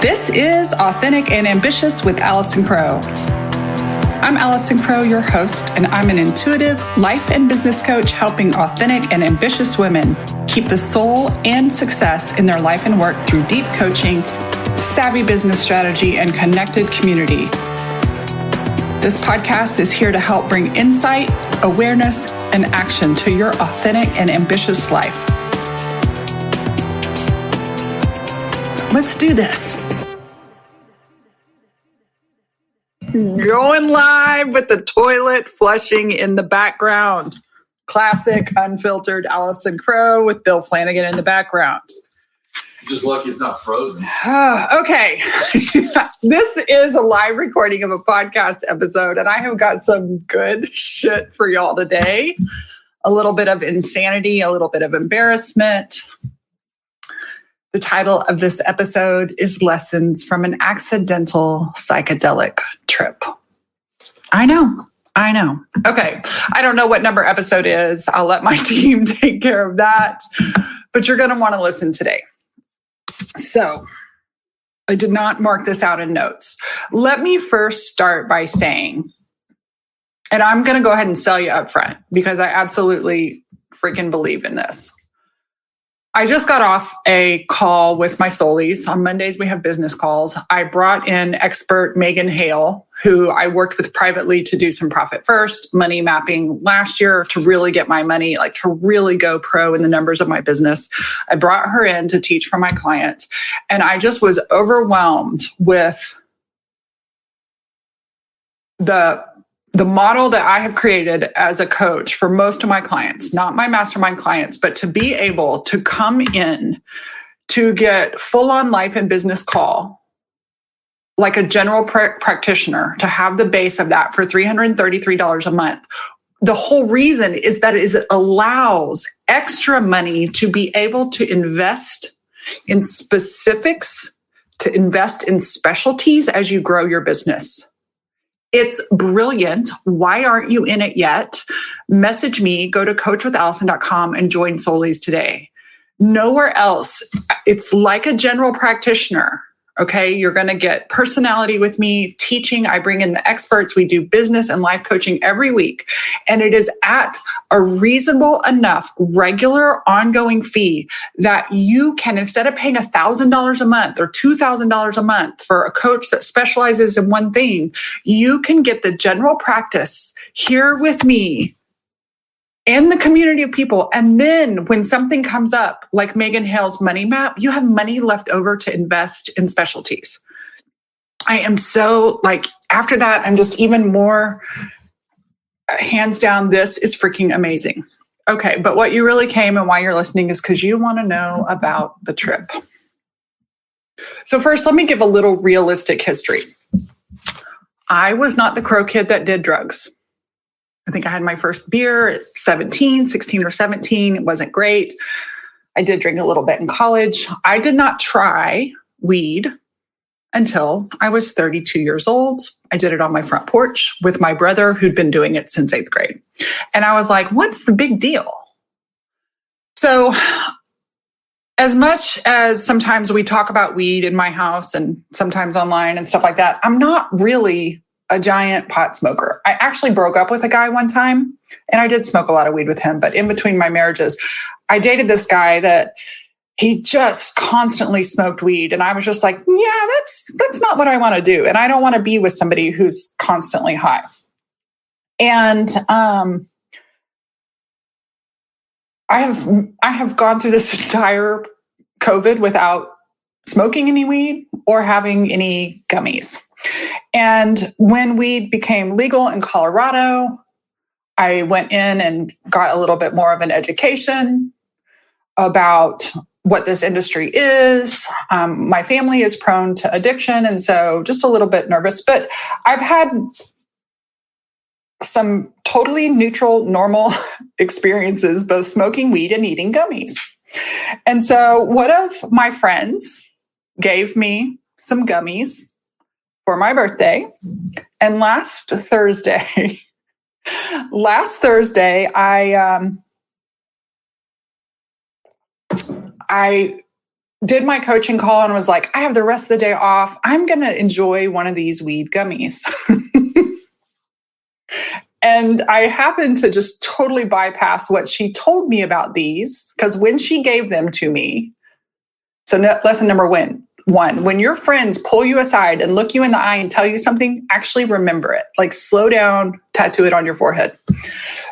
This is Authentic and Ambitious with Allison Crow. I'm Allison Crow, your host, and I'm an intuitive life and business coach helping authentic and ambitious women keep the soul and success in their life and work through deep coaching, savvy business strategy, and connected community. This podcast is here to help bring insight, awareness, and action to your authentic and ambitious life. Let's do this. Going live with the toilet flushing in the background. Classic, unfiltered Allison Crow with Bill Flanagan in the background. You're just lucky it's not frozen. Okay. This is a live recording of a podcast episode, and I have got some good shit for y'all today. A little bit of insanity, a little bit of embarrassment. The title of this episode is Lessons from an Accidental Psychedelic Trip. I know. Okay. I don't know what number episode is. I'll let my team take care of that. But you're going to want to listen today. So I did not mark this out in notes. Let me first start by saying, and I'm going to go ahead and sell you up front because I absolutely freaking believe in this. I just got off a call with my soulies. On Mondays, we have business calls. I brought in expert Megan Hale, who I worked with privately to do some profit first money mapping last year to really get my money, like to really go pro in the numbers of my business. I brought her in to teach for my clients. And I just was overwhelmed with the model that I have created as a coach for most of my clients, not my mastermind clients, but to be able to come in to get full-on life and business call, like a general practitioner, to have the base of that for $333 a month. The whole reason is that it allows extra money to be able to invest in specifics, to invest in specialties as you grow your business. It's brilliant. Why aren't you in it yet? Message me, go to coachwithallison.com and join Soulies today. Nowhere else. It's like a general practitioner. Okay. You're going to get personality with me, teaching. I bring in the experts. We do business and life coaching every week. And it is at a reasonable enough, regular, ongoing fee that you can, instead of paying $1,000 a month or $2,000 a month for a coach that specializes in one thing, you can get the general practice here with me and the community of people. And then when something comes up, like Megan Hale's money map, you have money left over to invest in specialties. I am so after that, I'm just even more hands down. This is freaking amazing. Okay. But what you really came and why you're listening is because you want to know about the trip. So first, let me give a little realistic history. I was not the Crow kid that did drugs. I think I had my first beer at 16 or 17. It wasn't great. I did drink a little bit in college. I did not try weed until I was 32 years old. I did it on my front porch with my brother who'd been doing it since 8th grade. And I was like, what's the big deal? So as much as sometimes we talk about weed in my house and sometimes online and stuff like that, I'm not really a giant pot smoker. I actually broke up with a guy one time and I did smoke a lot of weed with him. But in between my marriages, I dated this guy that he just constantly smoked weed. And I was just like, yeah, that's not what I want to do. And I don't want to be with somebody who's constantly high. And I have gone through this entire COVID without smoking any weed or having any gummies. And when weed became legal in Colorado, I went in and got a little bit more of an education about what this industry is. My family is prone to addiction, and so just a little bit nervous. But I've had some totally neutral, normal experiences, both smoking weed and eating gummies. And so one of my friends gave me some gummies for my birthday. And last Thursday, I did my coaching call and was like, I have the rest of the day off. I'm going to enjoy one of these weed gummies. And I happened to just totally bypass what she told me about these, because when she gave them to me, so lesson number one, when your friends pull you aside and look you in the eye and tell you something, actually remember it. Like slow down, tattoo it on your forehead.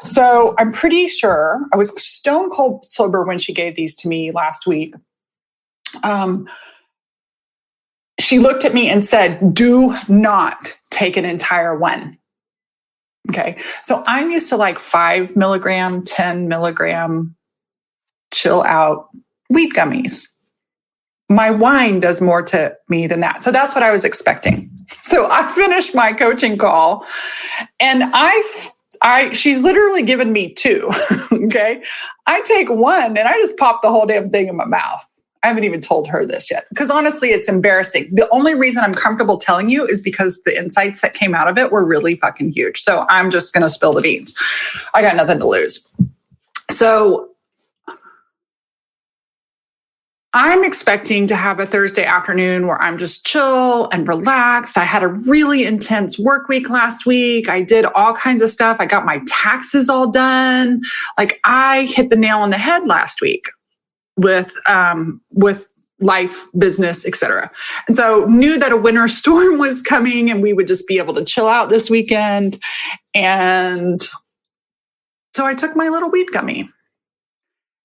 So I'm pretty sure I was stone cold sober when she gave these to me last week. She looked at me and said, do not take an entire one. Okay. So I'm used to like 5 milligram, 10 milligram, chill out weed gummies. My wine does more to me than that. So that's what I was expecting. So I finished my coaching call and she's literally given me 2. Okay. I take one and I just pop the whole damn thing in my mouth. I haven't even told her this yet because honestly, it's embarrassing. The only reason I'm comfortable telling you is because the insights that came out of it were really fucking huge. So I'm just going to spill the beans. I got nothing to lose. So I'm expecting to have a Thursday afternoon where I'm just chill and relaxed. I had a really intense work week last week. I did all kinds of stuff. I got my taxes all done. Like I hit the nail on the head last week with life, business, etc. And so knew that a winter storm was coming and we would just be able to chill out this weekend. And so I took my little weed gummy.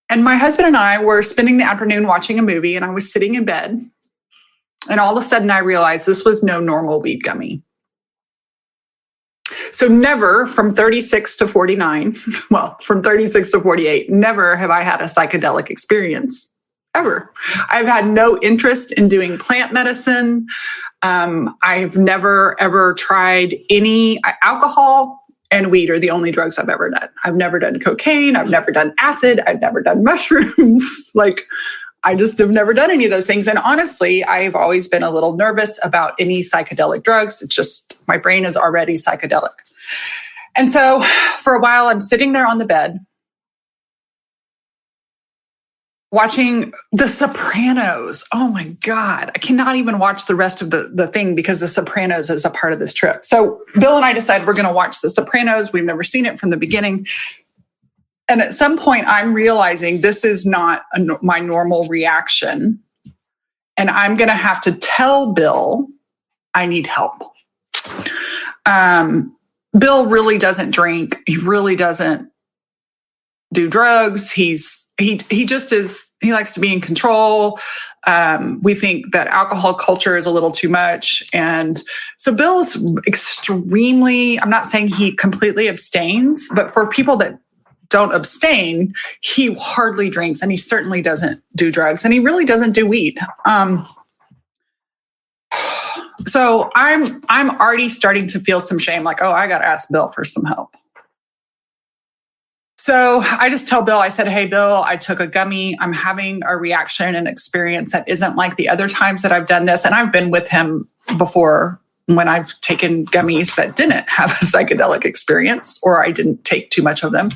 And my husband and I were spending the afternoon watching a movie and I was sitting in bed. And all of a sudden I realized this was no normal weed gummy. So never from 36 to 49, well, from 36 to 48, never have I had a psychedelic experience, ever. I've had no interest in doing plant medicine. I've never, ever tried any alcohol, and weed are the only drugs I've ever done. I've never done cocaine. I've never done acid. I've never done mushrooms. I just have never done any of those things. And honestly, I've always been a little nervous about any psychedelic drugs. It's just, my brain is already psychedelic. And so for a while, I'm sitting there on the bed watching The Sopranos. Oh my God. I cannot even watch the rest of the thing because The Sopranos is a part of this trip. So Bill and I decided we're going to watch The Sopranos. We've never seen it from the beginning. And at some point, I'm realizing this is not my normal reaction. And I'm going to have to tell Bill I need help. Bill really doesn't drink. He really doesn't do drugs. He just is, he likes to be in control. We think that alcohol culture is a little too much. And so Bill's extremely, I'm not saying he completely abstains, but for people that don't abstain, he hardly drinks and he certainly doesn't do drugs and he really doesn't do weed. So I'm already starting to feel some shame, like, oh, I got to ask Bill for some help. So I just tell Bill, I said, hey, Bill, I took a gummy. I'm having a reaction and experience that isn't like the other times that I've done this. And I've been with him before when I've taken gummies that didn't have a psychedelic experience or I didn't take too much of them.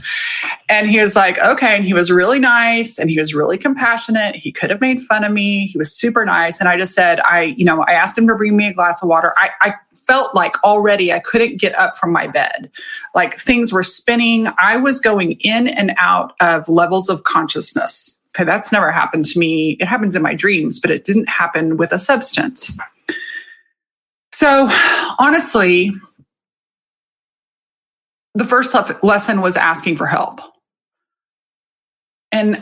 And he was like, okay. And he was really nice and he was really compassionate. He could have made fun of me. He was super nice. And I just said, I asked him to bring me a glass of water. I felt like already I couldn't get up from my bed. Like things were spinning. I was going in and out of levels of consciousness. Okay, that's never happened to me. It happens in my dreams, but it didn't happen with a substance. So honestly, the first lesson was asking for help. And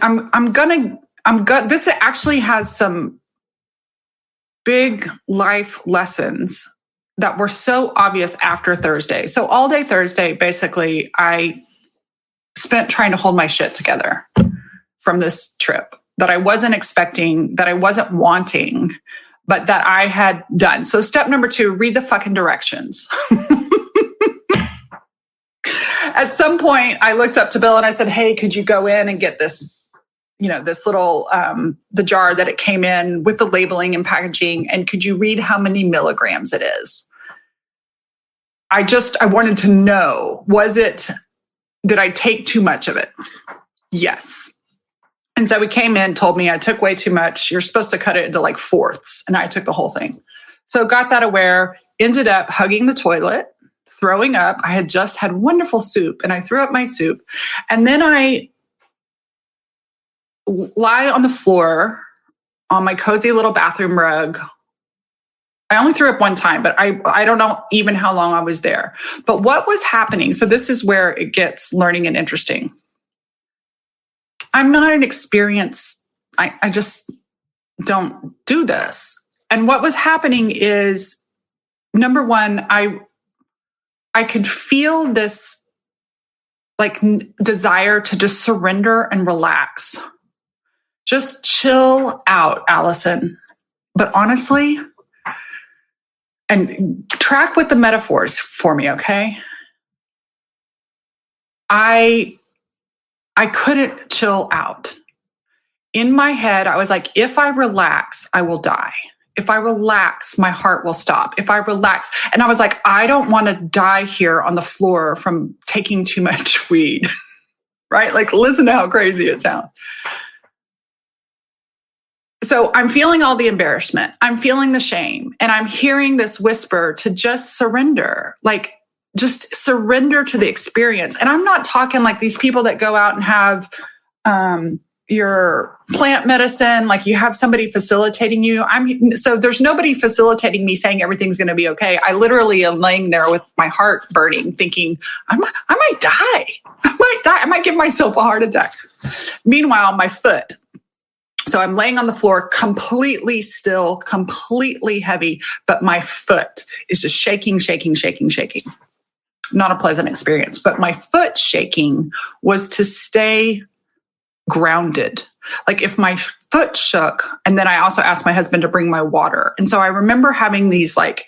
this actually has some big life lessons that were so obvious after Thursday. So all day Thursday, basically, I spent trying to hold my shit together from this trip that I wasn't expecting, that I wasn't wanting, but that I had done. So step number 2, read the fucking directions. At some point, I looked up to Bill and I said, hey, could you go in and get this, this little, the jar that it came in with the labeling and packaging, and could you read how many milligrams it is? I wanted to know, did I take too much of it? Yes. And so we came in, told me I took way too much. You're supposed to cut it into like fourths. And I took the whole thing. So got that aware, ended up hugging the toilet, throwing up. I had just had wonderful soup and I threw up my soup. And then I lie on the floor on my cozy little bathroom rug. I only threw up one time, but I don't know even how long I was there. But what was happening? So this is where it gets learning and interesting. I'm not an experienced, I just don't do this. And what was happening is, number one, I could feel this like desire to just surrender and relax. Just chill out, Allison. But honestly, and track with the metaphors for me, okay? I couldn't chill out. In my head, I was like, if I relax, I will die. If I relax, my heart will stop. If I relax, and I was like, I don't want to die here on the floor from taking too much weed, right? Like, listen to how crazy it sounds. So I'm feeling all the embarrassment. I'm feeling the shame. And I'm hearing this whisper to just surrender, like just surrender to the experience. And I'm not talking like these people that go out and have your plant medicine, like you have somebody facilitating you. So there's nobody facilitating me saying everything's going to be okay. I literally am laying there with my heart burning, thinking, I might die. I might give myself a heart attack. Meanwhile, my foot. So I'm laying on the floor, completely still, completely heavy, but my foot is just shaking, shaking, shaking, shaking. Not a pleasant experience, but my foot shaking was to stay grounded. Like if my foot shook, and then I also asked my husband to bring my water. And so I remember having these like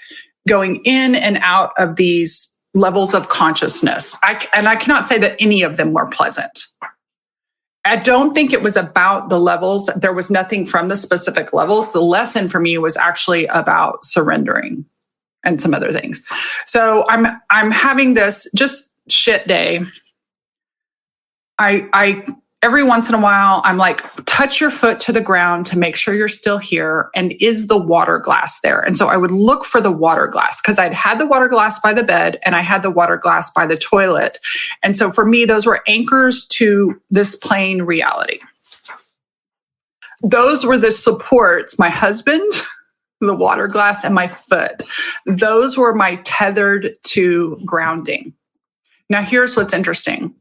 going in and out of these levels of consciousness. I cannot say that any of them were pleasant. I don't think it was about the levels. There was nothing from the specific levels. The lesson for me was actually about surrendering and some other things. So I'm having this just shit day. I every once in a while, I'm like, touch your foot to the ground to make sure you're still here. And is the water glass there? And so I would look for the water glass because I'd had the water glass by the bed and I had the water glass by the toilet. And so for me, those were anchors to this plain reality. Those were the supports, my husband, the water glass, and my foot. Those were my tethered to grounding. Now, here's what's interesting.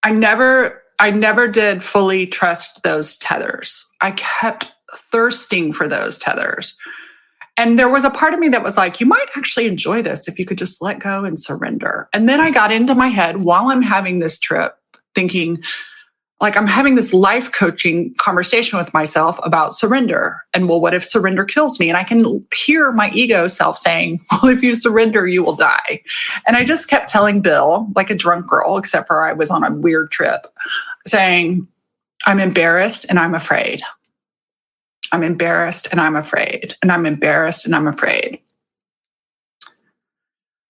I never did fully trust those tethers. I kept thirsting for those tethers. And there was a part of me that was like, you might actually enjoy this if you could just let go and surrender. And then I got into my head while I'm having this trip thinking, like I'm having this life coaching conversation with myself about surrender. And well, what if surrender kills me? And I can hear my ego self saying, well, if you surrender, you will die. And I just kept telling Bill, like a drunk girl, except for I was on a weird trip, saying, I'm embarrassed and I'm afraid. I'm embarrassed and I'm afraid. And I'm embarrassed and I'm afraid.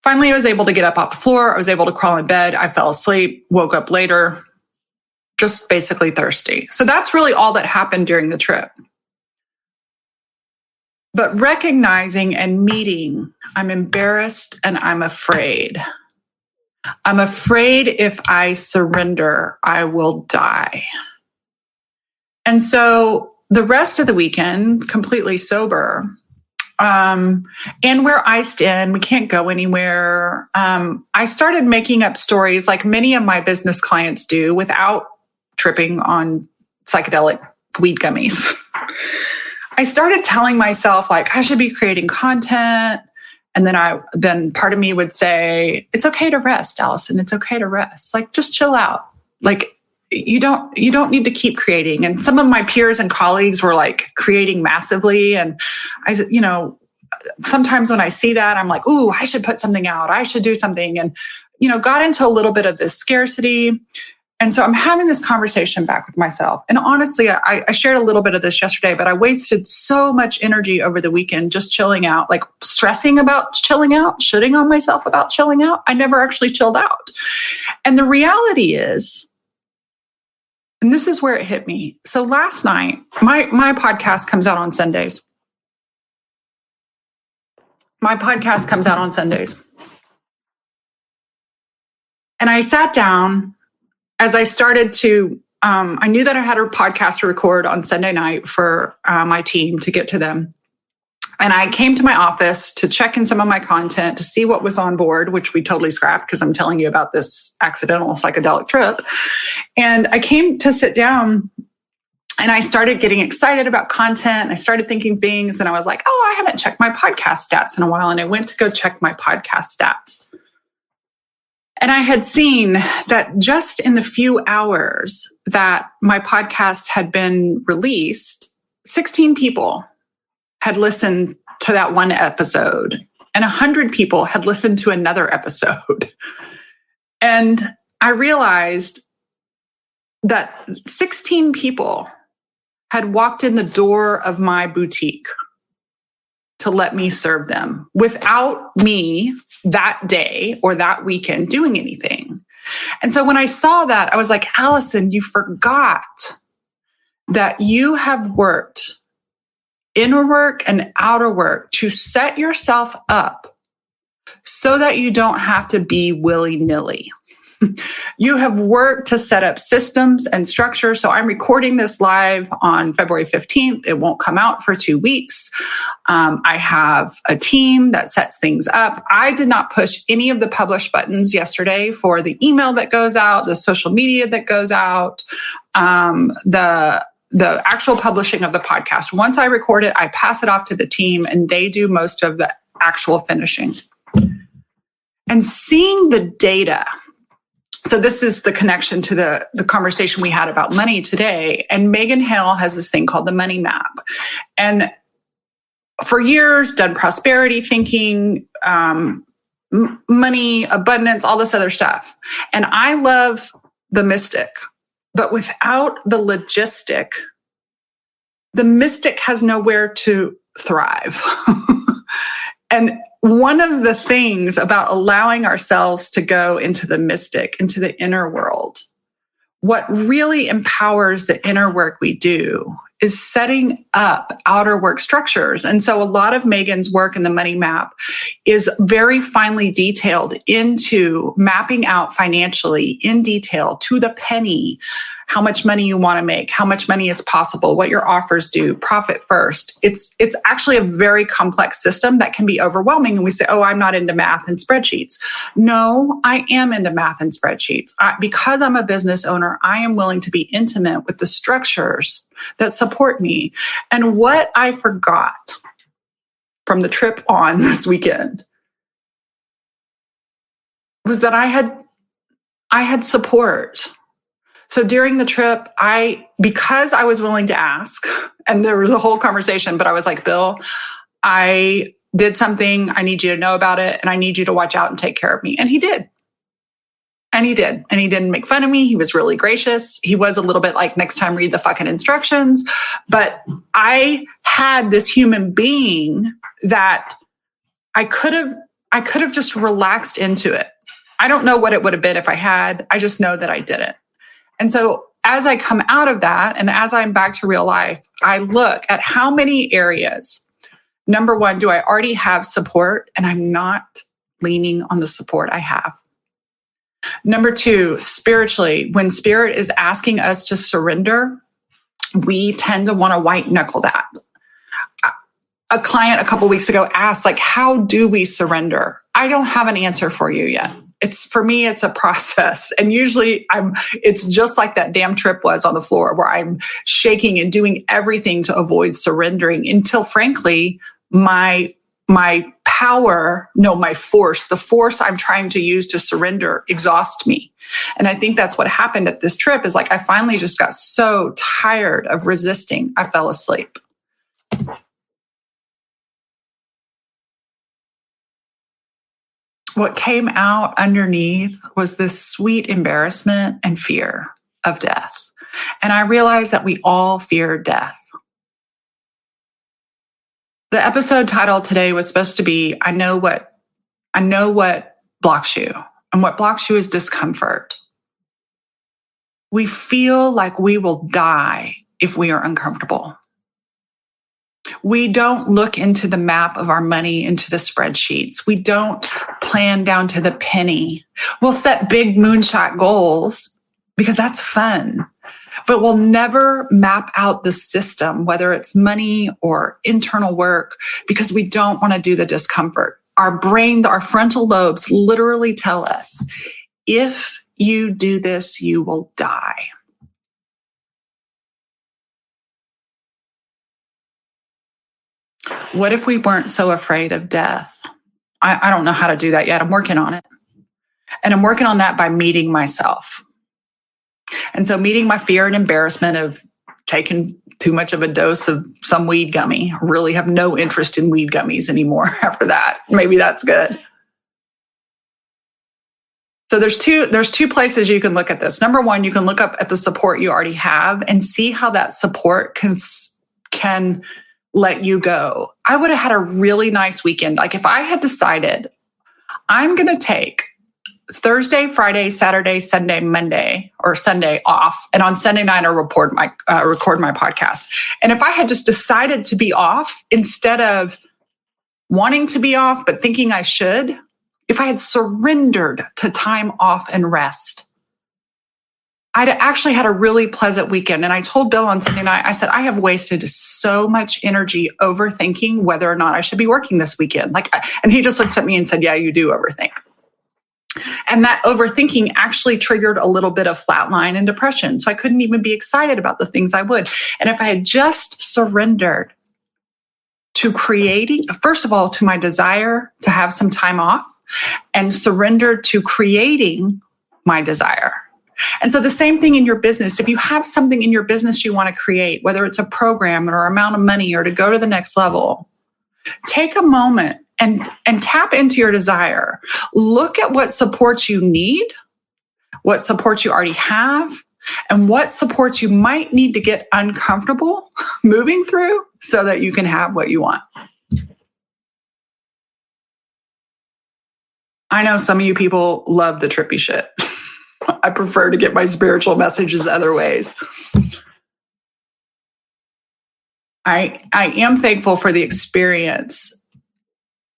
Finally, I was able to get up off the floor. I was able to crawl in bed. I fell asleep, woke up later, just basically thirsty. So that's really all that happened during the trip. But recognizing and meeting, I'm embarrassed and I'm afraid. I'm afraid if I surrender, I will die. And so the rest of the weekend, completely sober, and we're iced in, we can't go anywhere. I started making up stories like many of my business clients do without tripping on psychedelic weed gummies. I started telling myself like I should be creating content. And then part of me would say, it's okay to rest, Allison. It's okay to rest. Like, just chill out. Like, you don't need to keep creating. And some of my peers and colleagues were like creating massively. And sometimes when I see that, I'm like, ooh, I should put something out. I should do something. And, got into a little bit of this scarcity. And so I'm having this conversation back with myself. And honestly, I shared a little bit of this yesterday, but I wasted so much energy over the weekend just chilling out, like stressing about chilling out, shitting on myself about chilling out. I never actually chilled out. And the reality is, and this is where it hit me. So last night, my podcast comes out on Sundays. My podcast comes out on Sundays. And I sat down as I started to, I knew that I had a podcast to record on Sunday night for my team to get to them. And I came to my office to check in some of my content to see what was on board, which we totally scrapped because I'm telling you about this accidental psychedelic trip. And I came to sit down and I started getting excited about content. I started thinking things and I was like, oh, I haven't checked my podcast stats in a while. And I went to go check my podcast stats. And I had seen that just in the few hours that my podcast had been released, 16 people had listened to that one episode and 100 people had listened to another episode. And I realized that 16 people had walked in the door of my boutique to let me serve them without me that day or that weekend doing anything. And so when I saw that, I was like, Allison, you forgot that you have worked inner work and outer work to set yourself up so that you don't have to be willy-nilly. You have worked to set up systems and structure. So I'm recording this live on February 15th. It won't come out for 2 weeks. I have a team that sets things up. I did not push any of the publish buttons yesterday for the email that goes out, the social media that goes out, the actual publishing of the podcast. Once I record it, I pass it off to the team and they do most of the actual finishing. And seeing the data. So this is the connection to the conversation we had about money today. And Megan Hale has this thing called the money map. And for years, done prosperity thinking, money, abundance, all this other stuff. And I love the mystic, but without the logistic, the mystic has nowhere to thrive. And one of the things about allowing ourselves to go into the mystic, into the inner world, what really empowers the inner work we do is setting up outer work structures. And so a lot of Megan's work in the money map is very finely detailed into mapping out financially in detail to the penny how much money you want to make, how much money is possible, what your offers do, profit first. It's actually a very complex system that can be overwhelming. And we say, oh, I'm not into math and spreadsheets. No, I am into math and spreadsheets. Because I'm a business owner, I am willing to be intimate with the structures that support me. And what I forgot from the trip on this weekend was that I had support. So during the trip, because I was willing to ask, and there was a whole conversation, but I was like, Bill, I did something. I need you to know about it. And I need you to watch out and take care of me. And he did. And he did. And he didn't make fun of me. He was really gracious. He was a little bit like, next time, read the fucking instructions. But I had this human being that I could have just relaxed into it. I don't know what it would have been if I had. I just know that I didn't. And so as I come out of that and as I'm back to real life, I look at how many areas, number one, do I already have support and I'm not leaning on the support I have? Number two, spiritually, when spirit is asking us to surrender, we tend to want to white knuckle that. A client a couple of weeks ago asked, like, how do we surrender? I don't have an answer for you yet. For me, it's a process. And usually it's just like that damn trip was on the floor where I'm shaking and doing everything to avoid surrendering until, frankly, my force, the force I'm trying to use to surrender exhausts me. And I think that's what happened at this trip is like, I finally just got so tired of resisting. I fell asleep. What came out underneath was this sweet embarrassment and fear. of death. And I realized that we all fear death. The episode title today was supposed to be, I know what blocks you. And what blocks you is discomfort. We feel like we will die if we are uncomfortable. We don't look into the map of our money, into the spreadsheets. We don't plan down to the penny. We'll set big moonshot goals because that's fun, but we'll never map out the system, whether it's money or internal work, because we don't want to do the discomfort. Our brain, our frontal lobes literally tell us, if you do this, you will die. What if we weren't so afraid of death? I don't know how to do that yet. I'm working on it. And I'm working on that by meeting myself. And so meeting my fear and embarrassment of taking too much of a dose of some weed gummy. I really have no interest in weed gummies anymore after that. Maybe that's good. So there's two places you can look at this. Number one, you can look up at the support you already have and see how that support can let you go. I would have had a really nice weekend. Like if I had decided I'm going to take Thursday, Friday, Saturday, Sunday, Monday, or Sunday off, and on Sunday night I record my podcast. And if I had just decided to be off instead of wanting to be off but thinking I should, if I had surrendered to time off and rest, I'd actually had a really pleasant weekend. And I told Bill on Sunday night, I said, I have wasted so much energy overthinking whether or not I should be working this weekend. And he just looked at me and said, yeah, you do overthink. And that overthinking actually triggered a little bit of flatline and depression. So I couldn't even be excited about the things I would. And if I had just surrendered to creating, first of all, to my desire to have some time off, and surrendered to creating my desire. And so the same thing in your business. If you have something in your business you want to create, whether it's a program or amount of money or to go to the next level, take a moment and tap into your desire. Look at what supports you need, what supports you already have, and what supports you might need to get uncomfortable moving through so that you can have what you want. I know some of you people love the trippy shit. I prefer to get my spiritual messages other ways. I am thankful for the experience,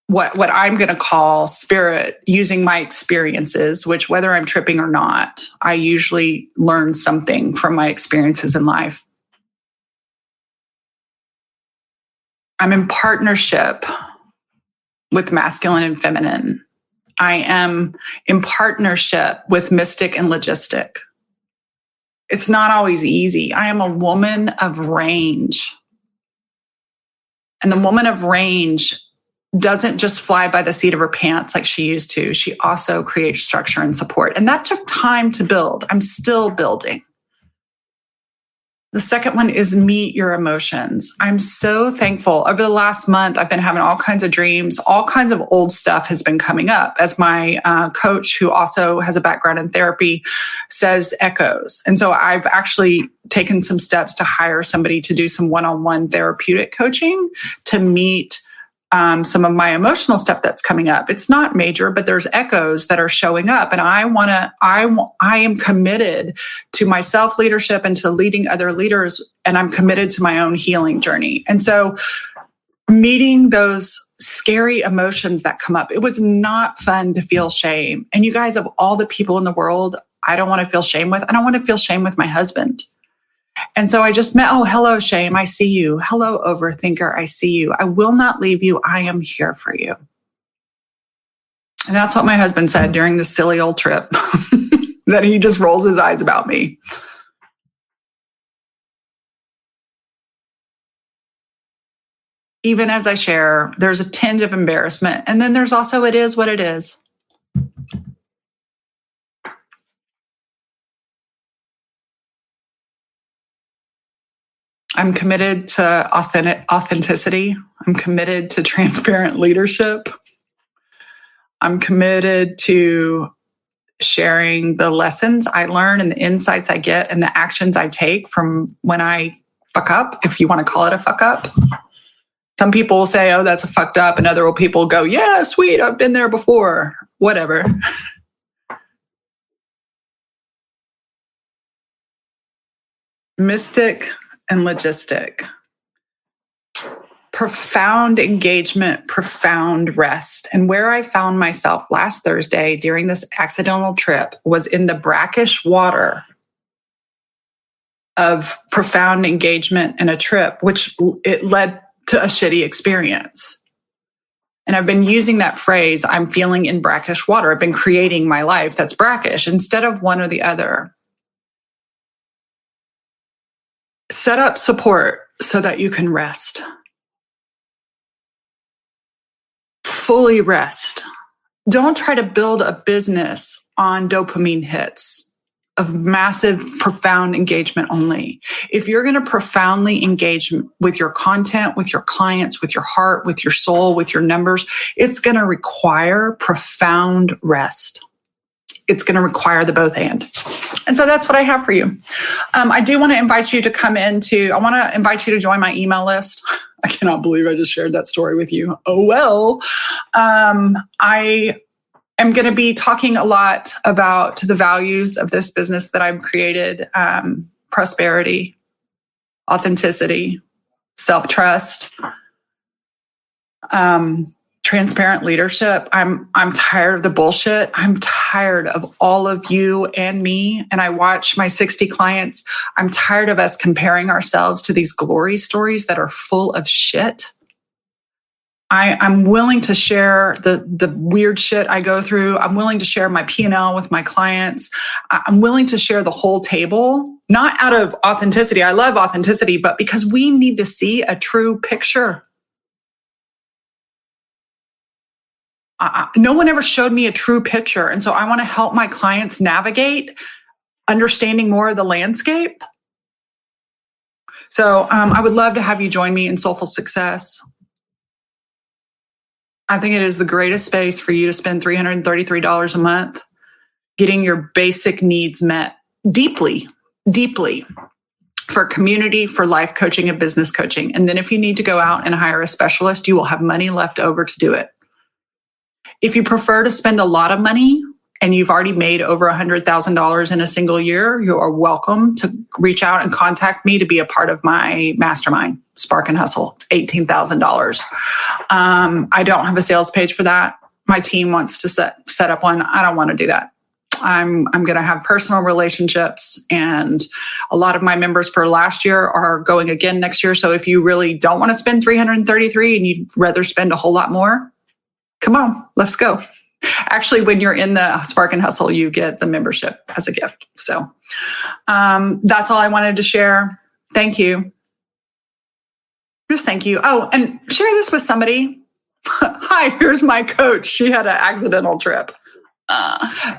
what I'm going to call spirit, using my experiences, which whether I'm tripping or not, I usually learn something from my experiences in life. I'm in partnership with masculine and feminine. I am in partnership with mystic and logistic. It's not always easy. I am a woman of range. And the woman of range doesn't just fly by the seat of her pants like she used to. She also creates structure and support. And that took time to build. I'm still building. The second one is meet your emotions. I'm so thankful. Over the last month, I've been having all kinds of dreams. All kinds of old stuff has been coming up. As my coach, who also has a background in therapy, says, echoes. And so I've actually taken some steps to hire somebody to do some one-on-one therapeutic coaching to meet some of my emotional stuff that's coming up. It's not major, but there's echoes that are showing up. And I am committed to my self-leadership and to leading other leaders. And I'm committed to my own healing journey. And so meeting those scary emotions that come up, it was not fun to feel shame. And you guys, of all the people in the world, I don't want to feel shame with. I don't want to feel shame with my husband. And so I just met, oh, hello, shame. I see you. Hello, overthinker. I see you. I will not leave you. I am here for you. And that's what my husband said during this silly old trip, that he just rolls his eyes about me. Even as I share, there's a tinge of embarrassment. And then there's also, it is what it is. I'm committed to authenticity. I'm committed to transparent leadership. I'm committed to sharing the lessons I learn and the insights I get and the actions I take from when I fuck up, if you want to call it a fuck up. Some people will say, oh, that's a fucked up. And other people go, yeah, sweet, I've been there before. Whatever. Mystic and logistic. Profound engagement, profound rest. And where I found myself last Thursday during this accidental trip was in the brackish water of profound engagement in a trip, which it led to a shitty experience. And I've been using that phrase, I'm feeling in brackish water. I've been creating my life that's brackish instead of one or the other. Set up support so that you can rest. Fully rest. Don't try to build a business on dopamine hits of massive, profound engagement only. If you're going to profoundly engage with your content, with your clients, with your heart, with your soul, with your numbers, it's going to require profound rest. It's going to require the both and. And so that's what I have for you. I do want to invite you to I want to invite you to join my email list. I cannot believe I just shared that story with you. Oh, well. I am going to be talking a lot about the values of this business that I've created, prosperity, authenticity, self-trust, transparent leadership. I'm tired of the bullshit. I'm tired of all of you and me. And I watch my 60 clients. I'm tired of us comparing ourselves to these glory stories that are full of shit. I'm willing to share the weird shit I go through. I'm willing to share my P&L with my clients. I'm willing to share the whole table, not out of authenticity. I love authenticity, but because we need to see a true picture. No one ever showed me a true picture. And so I want to help my clients navigate understanding more of the landscape. So I would love to have you join me in Soulful Success. I think it is the greatest space for you to spend $333 a month getting your basic needs met deeply, deeply for community, for life coaching and business coaching. And then if you need to go out and hire a specialist, you will have money left over to do it. If you prefer to spend a lot of money and you've already made over $100,000 in a single year, you are welcome to reach out and contact me to be a part of my mastermind, Spark and Hustle. It's $18,000. I don't have a sales page for that. My team wants to set up one. I don't want to do that. I'm going to have personal relationships, and a lot of my members for last year are going again next year. So if you really don't want to spend $333 and you'd rather spend a whole lot more, come on, let's go. Actually, when you're in the Spark and Hustle, you get the membership as a gift. So that's all I wanted to share. Thank you. Just thank you. Oh, and share this with somebody. Hi, here's my coach. She had an accidental trip.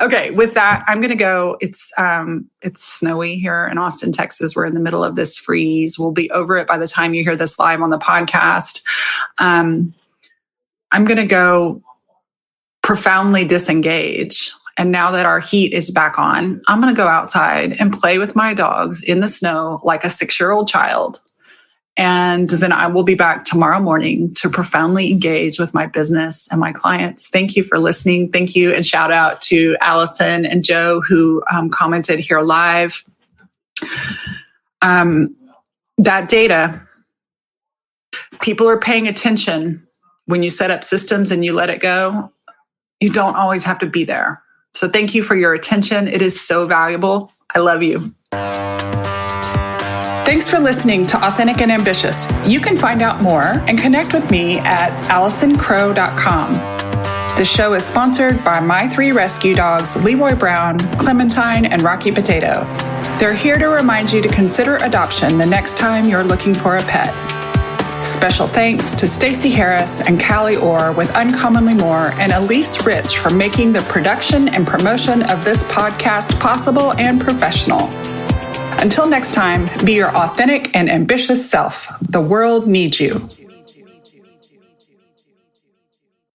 Okay, with that, I'm going to go. It's snowy here in Austin, Texas. We're in the middle of this freeze. We'll be over it by the time you hear this live on the podcast. I'm going to go profoundly disengage. And now that our heat is back on, I'm going to go outside and play with my dogs in the snow like a 6-year-old child. And then I will be back tomorrow morning to profoundly engage with my business and my clients. Thank you for listening. Thank you. And shout out to Allison and Joe who commented here live. That data, people are paying attention when you set up systems and you let it go. You don't always have to be there. So thank you for your attention. It is so valuable. I love you. Thanks for listening to Authentic and Ambitious. You can find out more and connect with me at AllisonCrow.com. The show is sponsored by my 3 rescue dogs, Leroy Brown, Clementine, and Rocky Potato. They're here to remind you to consider adoption the next time you're looking for a pet. Special thanks to Stacey Harris and Callie Orr with Uncommonly More and Elise Rich for making the production and promotion of this podcast possible and professional. Until next time, be your authentic and ambitious self. The world needs you.